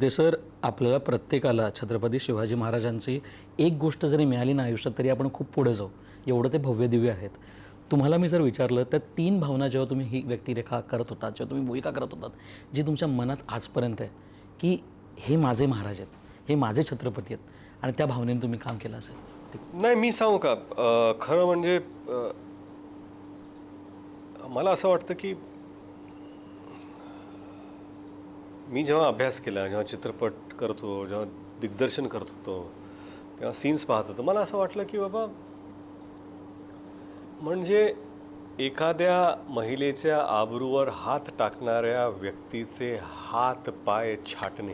सिद्धेसर, आपल्याला प्रत्येकाला छत्रपती शिवाजी महाराजांची एक गोष्ट जरी मिळाली ना आयुष्यात तरी आपण खूप पुढे जाऊ, एवढं ते भव्य दिव्य आहेत. तुम्हाला मी जर विचारलं तर तीन भावना जेव्हा तुम्ही ही व्यक्तिरेखा करत होतात, जेव्हा तुम्ही भूमिका करत होतात, जी तुमच्या मनात आजपर्यंत आहे की हे माझे महाराज आहेत, हे माझे छत्रपती आहेत, आणि त्या भावनेने तुम्ही काम केलं असेल? नाही, मी सांगू का, खरं म्हणजे मला असं वाटतं की मी जेव्हा अभ्यास केला, जेव्हा चित्रपट करतो, जेव्हा दिग्दर्शन करत होतो, तेव्हा सीन्स पाहत होतो, मला असं वाटलं की बाबा, म्हणजे एखाद्या महिलेच्या आबरूवर हात टाकणाऱ्या व्यक्तीचे हात पाय छाटणे,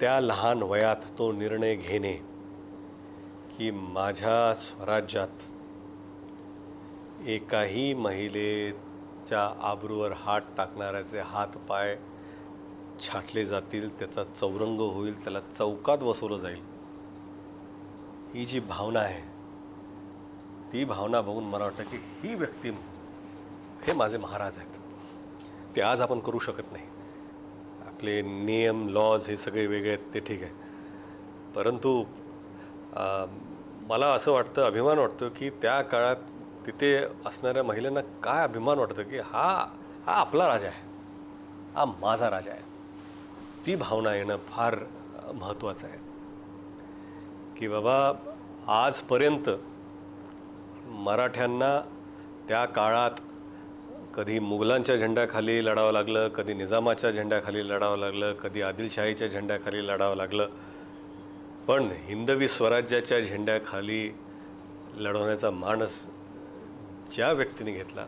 त्या लहान वयात तो निर्णय घेणे की माझ्या स्वराज्यात एकाही महिलेच्या आबरूवर हात टाकणाऱ्याचे हात पाय छाटले जातील, त्याचा चौरंग होईल, त्याला चौकात बसवलं जाईल, ही जी भावना आहे, ती भावना बघून मला वाटतं की ही व्यक्ती, हे माझे महाराज आहेत. ते आज आपण करू शकत नाही. आपले नियम, लॉज हे सगळे वेगळे आहेत, ते ठीक आहे, परंतु मला असं वाटतं, अभिमान वाटतो की त्या काळात तिथे असणाऱ्या महिलांना काय अभिमान वाटतं की हा आपला राजा आहे, हा माझा राजा आहे. ती भावना येणं फार महत्त्वाचं आहे की बाबा, आजपर्यंत मराठ्यांना त्या काळात कधी मुघलांच्या झेंड्याखाली लढावं लागलं, कधी निजामाच्या झेंड्याखाली लढावं लागलं, कधी आदिलशाहीच्या झेंड्याखाली लढावं लागलं, पण हिंदवी स्वराज्याच्या झेंड्याखाली लढवण्याचा मानस ज्या व्यक्तीने घेतला,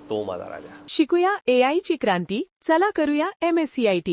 तो माझा राजा. शिकूया AI ची क्रांती. चला करूया MSCIT.